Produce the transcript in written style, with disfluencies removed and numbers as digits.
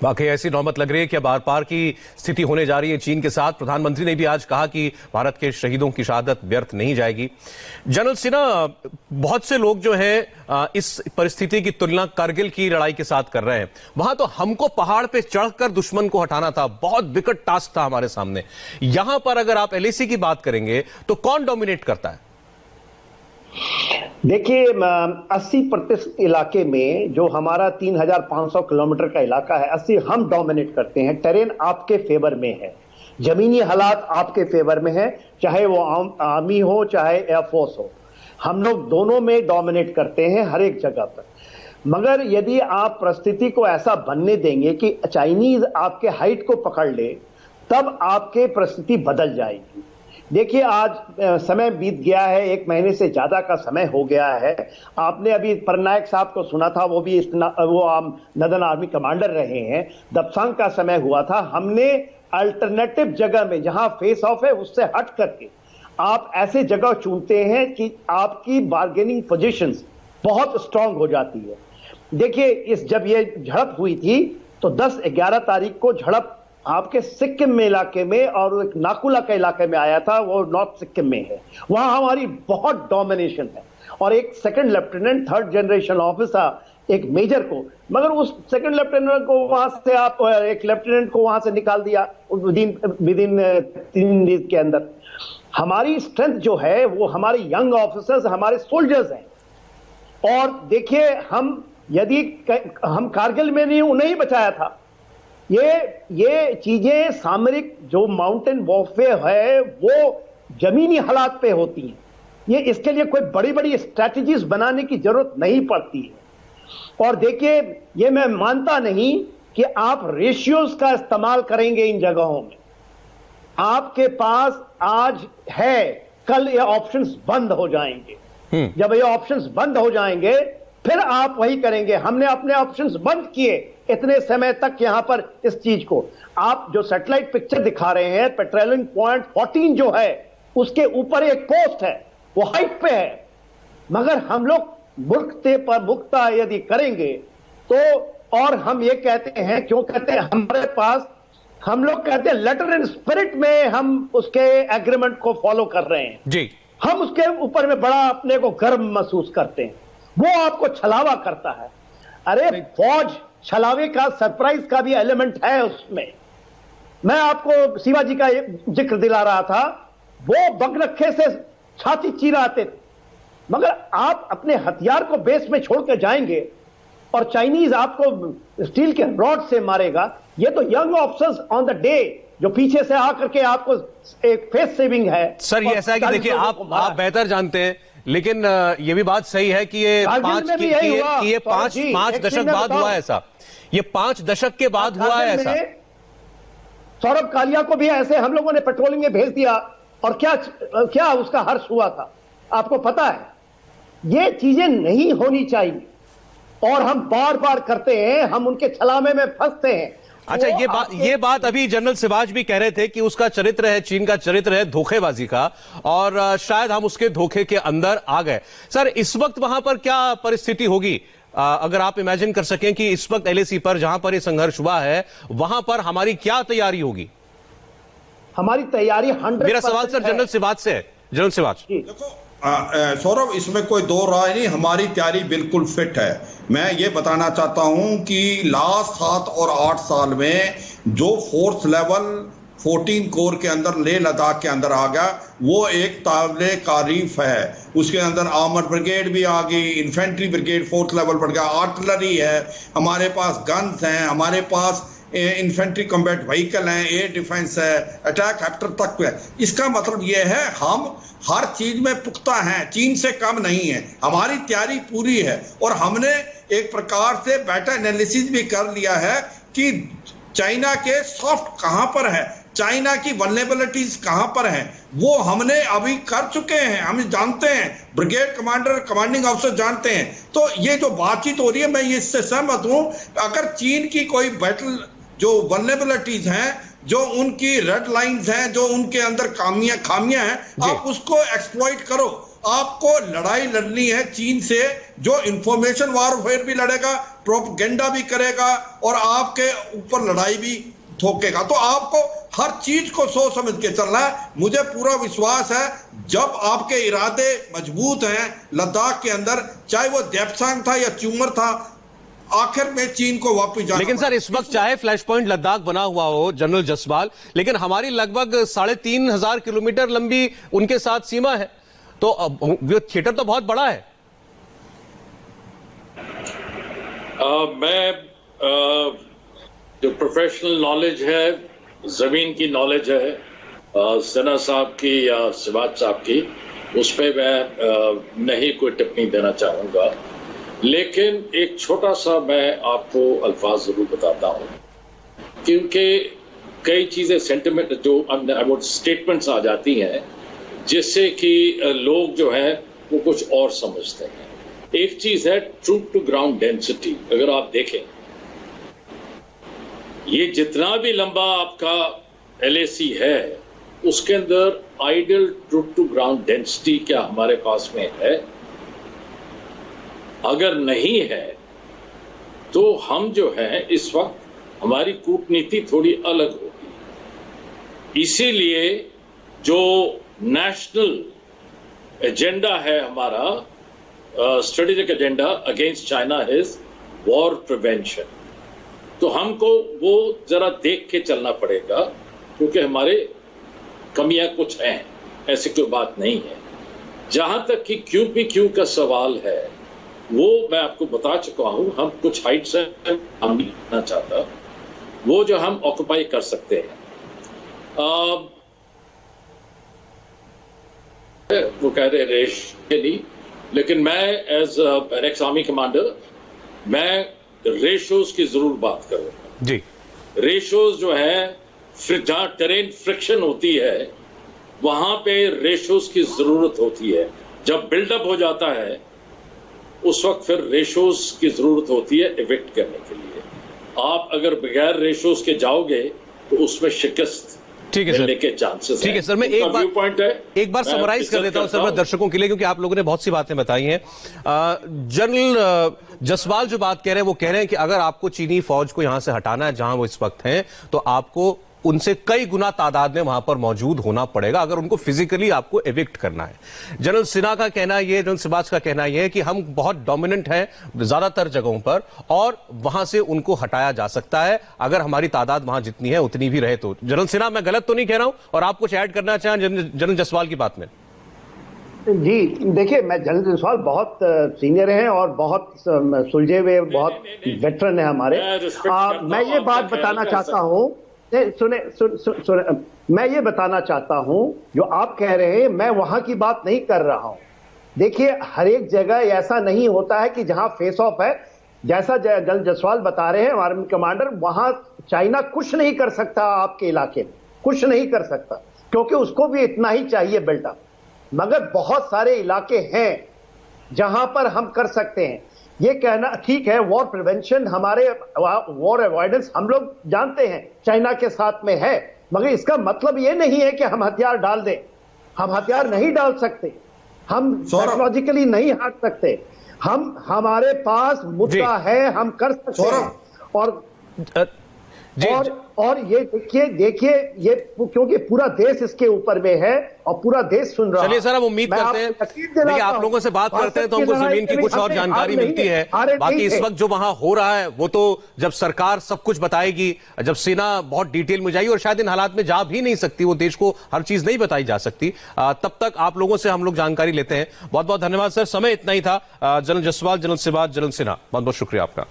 वाकई ऐसी नौबत लग रही है कि अब आर पार की स्थिति होने जा रही है चीन के साथ। प्रधानमंत्री ने भी आज कहा कि भारत के शहीदों की शहादत व्यर्थ नहीं जाएगी। जनरल सिन्हा, बहुत से लोग जो हैं इस परिस्थिति की तुलना करगिल की लड़ाई के साथ कर रहे हैं। वहां तो हमको पहाड़ पे चढ़कर दुश्मन को हटाना था, बहुत विकट टास्क था हमारे सामने। यहां पर अगर आप एलएसी की बात करेंगे तो कौन डोमिनेट करता है? देखिए, 80% इलाके में जो हमारा 3500 किलोमीटर का इलाका है, 80 हम डोमिनेट करते हैं। टेरेन आपके फेवर में है, जमीनी हालात आपके फेवर में है, चाहे वो आर्मी हो चाहे एयरफोर्स हो, हम लोग दोनों में डोमिनेट करते हैं हर एक जगह पर। मगर यदि आप परिस्थिति को ऐसा बनने देंगे कि चाइनीज आपके हाइट को पकड़ ले, तब आपके परिस्थिति बदल जाएगी। देखिए, आज समय बीत गया है, 1 महीने से ज्यादा का समय हो गया है। आपने अभी पटनायक साहब को सुना था, वो भी नदन आर्मी कमांडर रहे हैं। दबसांग का समय हुआ था, हमने अल्टरनेटिव जगह में जहां फेस ऑफ है उससे हट करके आप ऐसे जगह चुनते हैं कि आपकी बार्गेनिंग पोजीशंस बहुत स्ट्रांग हो जाती है। देखिए, जब ये झड़प हुई थी तो 10-11 तारीख को झड़प आपके सिक्किम में इलाके में और एक नाकुला के इलाके में आया था, वो नॉर्थ सिक्किम में है। वहां हमारी बहुत डोमिनेशन है और एक second lieutenant, 3rd generation officer, एक मेजर को, मगर उस सेकंड लेफ्टिनेंट को वहां से आप एक लेफ्टिनेंट को वहां से निकाल दिया विद इन 3 दिन के अंदर। हमारी स्ट्रेंथ जो है वो हमारे यंग ऑफिसर्स, हमारे सोल्जर्स हैं। और देखिए, हम कारगिल में नहीं बचाया था। ये चीजें सामरिक जो माउंटेन वॉरफेयर है वो जमीनी हालात पे होती हैं। ये इसके लिए कोई बड़ी बड़ी स्ट्रैटेजीज बनाने की जरूरत नहीं पड़ती है। और देखिए, ये मैं मानता नहीं कि आप रेशियोज का इस्तेमाल करेंगे इन जगहों में। आपके पास आज है, कल ये ऑप्शंस बंद हो जाएंगे। जब ये ऑप्शंस बंद हो जाएंगे फिर आप वही करेंगे। हमने अपने ऑप्शंस बंद किए इतने समय तक। यहां पर इस चीज को आप जो सैटेलाइट पिक्चर दिखा रहे हैं, पेट्रोलिंग पॉइंट 14 जो है उसके ऊपर एक पोस्ट है, वो हाइट पे है। मगर हम लोग मुक्ता यदि करेंगे तो, और हम ये कहते हैं, क्यों कहते हैं, हमारे पास, हम लोग कहते हैं लेटर एंड स्पिरिट में हम उसके एग्रीमेंट को फॉलो कर रहे हैं जी। हम उसके ऊपर में बड़ा अपने को गर्व महसूस करते हैं। वो आपको छलावा करता है। अरे फौज छलावे का, सरप्राइज का भी एलिमेंट है उसमें। मैं आपको शिवाजी का जिक्र दिला रहा था, वो बगरखे से छाती चीराते थे, मगर आप अपने हथियार को बेस में छोड़कर जाएंगे और चाइनीज आपको स्टील के रॉड से मारेगा। ये तो young officers on the day जो पीछे से आकर के आपको एक फेस सेविंग है। सर, ये ऐसा है कि देखिए, आप बेहतर जानते हैं, लेकिन ये भी बात सही है कि ये 5 दशक बाद हुआ है ऐसा। ये 5 दशक के बाद हुआ है ऐसा। सौरभ कालिया को भी ऐसे हम लोगों ने पेट्रोलिंग में भेज दिया और क्या उसका हर्ष हुआ था, आपको पता है। ये चीजें नहीं होनी चाहिए और हम बार बार करते हैं, हम उनके छलावे में फंसते हैं। अच्छा, ये बात अभी जनरल सिवाज भी कह रहे थे कि उसका चरित्र है, चीन का चरित्र है धोखेबाजी का, और शायद हम उसके धोखे के अंदर आ गए। सर, इस वक्त वहां पर क्या परिस्थिति होगी, अगर आप इमेजिन कर सकें कि इस वक्त एलएसी पर, जहां पर ये संघर्ष हुआ है, वहां पर हमारी क्या तैयारी होगी? हमारी तैयारी 100%। मेरा सवाल सर जनरल सिवाज से है। जनरल सिवाज, देखो सौरभ, इसमें कोई दो राय नहीं, हमारी तैयारी बिल्कुल फिट है। मैं ये बताना चाहता हूं कि लास्ट 7 और 8 साल में जो फोर्स लेवल 14 कोर के अंदर लेह लद्दाख के अंदर आ गया, वो एक काबिले तारीफ है। उसके अंदर आर्मर ब्रिगेड भी आ गई, इन्फेंट्री ब्रिगेड 4th लेवल बढ़ गया, आर्टिलरी है, हमारे पास गन्स हैं, हमारे पास इन्फेंट्री कॉम्बैट व्हीकल हैं, एयर डिफेंस है, अटैक हेप्टर तक है। इसका मतलब यह है हम हर चीज में पुख्ता हैं, चीन से कम नहीं है, हमारी तैयारी पूरी है। और हमने एक प्रकार से बेटा एनालिसिस भी कर लिया है कि चाइना के सॉफ्ट कहां पर है, चाइना की वल्नरेबिलिटीज कहां पर हैं, वो हमने अभी कर चुके हैं, हम जानते हैं, ब्रिगेड कमांडर, कमांडिंग ऑफिसर जानते हैं। तो ये जो बातचीत हो रही है, मैं इससे सहमत हूं। अगर चीन की कोई बैटल जो वल्नरेबिलिटीज हैं, जो उनकी रेड लाइंस हैं, जो उनके अंदर खामियां हैं, आप उसको एक्सप्लॉइट करो। आपको लड़ाई लड़नी है चीन से, जो इंफॉर्मेशन वॉरफेयर भी लड़ेगा, प्रोपेगेंडा भी करेगा और आपके ऊपर लड़ाई भी ठोकेगा। तो आपको हर चीज को सोच समझ के चलना है। मुझे पूरा विश्वास है जब आपके इरादे मजबूत हैं लद्दाख के अंदर, चाहे वो देप्सांग था या च्यूमर था, आखिर में चीन को वापस जाना। लेकिन सर इस वक्त चाहे फ्लैश पॉइंट लद्दाख बना हुआ हो जनरल जसवाल, लेकिन हमारी लगभग 3,500 किलोमीटर लंबी उनके साथ सीमा है, तो वो थिएटर तो बहुत बड़ा है। मैं जो प्रोफेशनल नॉलेज है, जमीन की नॉलेज है सना साहब की या सिवाज साहब की, उस पर मैं नहीं कोई टिप्पणी देना चाहूंगा, लेकिन एक छोटा सा मैं आपको अल्फाज जरूर बताता हूं, क्योंकि कई चीजें सेंटिमेंट जो स्टेटमेंट्स आ जाती हैं जिससे कि लोग जो है वो कुछ और समझते हैं। एक चीज है ट्रूथ टू ग्राउंड डेंसिटी। अगर आप देखें ये जितना भी लंबा आपका LAC है उसके अंदर ideal truth to ground density क्या हमारे पास में है? अगर नहीं है तो हम जो है इस वक्त हमारी कूटनीति थोड़ी अलग होगी। इसीलिए जो नेशनल एजेंडा है हमारा, strategic agenda against China is war prevention, तो हमको वो जरा देख के चलना पड़ेगा, क्योंकि हमारे कमियां कुछ हैं, ऐसी कोई बात नहीं है। जहां तक कि QPQ का सवाल है वो मैं आपको बता चुका हूं, हम कुछ हाइट्स हैं हम नहीं करना चाहता, वो जो हम ऑक्युपाई कर सकते हैं। वो कह रहे रेश के लिए, लेकिन मैं as an ex army commander मैं रेशोज की जरूर बात करूंगा जी। रेशोज जो है जहां टेरेन फ्रिक्शन होती है वहां पे रेशोज की जरूरत होती है। जब बिल्डअप हो जाता है उस वक्त फिर रेशोज की जरूरत होती है इविक्ट करने के लिए। आप अगर बगैर रेशोज के जाओगे तो उसमें शिकस्त ठीक है सर, के चांसेस ठीक है सर। मैं एक बार समराइज कर देता हूं सर मैं दर्शकों के लिए, क्योंकि आप लोगों ने बहुत सी बातें बताई हैं। जनरल जसवाल जो बात कह रहे हैं वो कह रहे हैं कि अगर आपको चीनी फौज को यहां से हटाना है जहां वो इस वक्त हैं, तो आपको उनसे कई गुना तादाद में वहां पर मौजूद होना पड़ेगा अगर उनको फिजिकली आपको एविक्ट करना है। जनरल सिन्हा का कहना यह, जनरल सिबाज का कहना यह है कि हम बहुत डोमिनेंट हैं ज्यादातर जगहों पर और वहां से उनको हटाया जा सकता है अगर हमारी तादाद वहां जितनी है उतनी भी रहे तो। जनरल सिन्हा, मैं गलत तो नहीं कह रहा हूं? और आप कुछ ऐड करना चाहें जनरल जसवाल की बात में? जी देखिए, मैं जनरल जसवाल बहुत सीनियर हैं और बहुत सुलझे हुए, बहुत वेटरन है हमारे। मैं ये बात बताना चाहता हूं, सुने, मैं ये बताना चाहता हूं, जो आप कह रहे हैं मैं वहां की बात नहीं कर रहा हूं। देखिए, हर एक जगह ऐसा नहीं होता है कि जहां फेस ऑफ है, जैसा जनरल जसवाल बता रहे हैं आर्मी कमांडर, वहां चाइना कुछ नहीं कर सकता आपके इलाके में, कुछ नहीं कर सकता, क्योंकि उसको भी इतना ही चाहिए बिल्डअप। मगर बहुत सारे इलाके हैं जहां पर हम कर सकते हैं। ये कहना ठीक है, वॉर प्रिवेंशन, हमारे वॉर अवॉइडेंस हम लोग जानते हैं चाइना के साथ में है, मगर इसका मतलब ये नहीं है कि हम हथियार डाल दें। हम हथियार नहीं डाल सकते, हम साइकोलॉजिकली नहीं हट सकते। हमारे पास मुद्दा है, हम कर सकते हैं। और ये देखिए ये क्योंकि पूरा देश इसके ऊपर में है और पूरा देश सुन रहा है। चलिए सर, हम उम्मीद करते हैं, देखिए आप लोगों से बात करते हैं तो हमको जमीन की कुछ और जानकारी मिलती है। बाकी इस वक्त जो वहां हो रहा है वो तो जब सरकार सब कुछ बताएगी, जब सेना बहुत डिटेल में जाएगी, और शायद इन हालात में जा भी नहीं सकती, वो देश को हर चीज नहीं बताई जा सकती, तब तक आप लोगों से हम लोग जानकारी लेते हैं। बहुत बहुत धन्यवाद सर, समय इतना ही था। General Jaswal, general Sibaj, general Sinha, बहुत बहुत शुक्रिया आपका।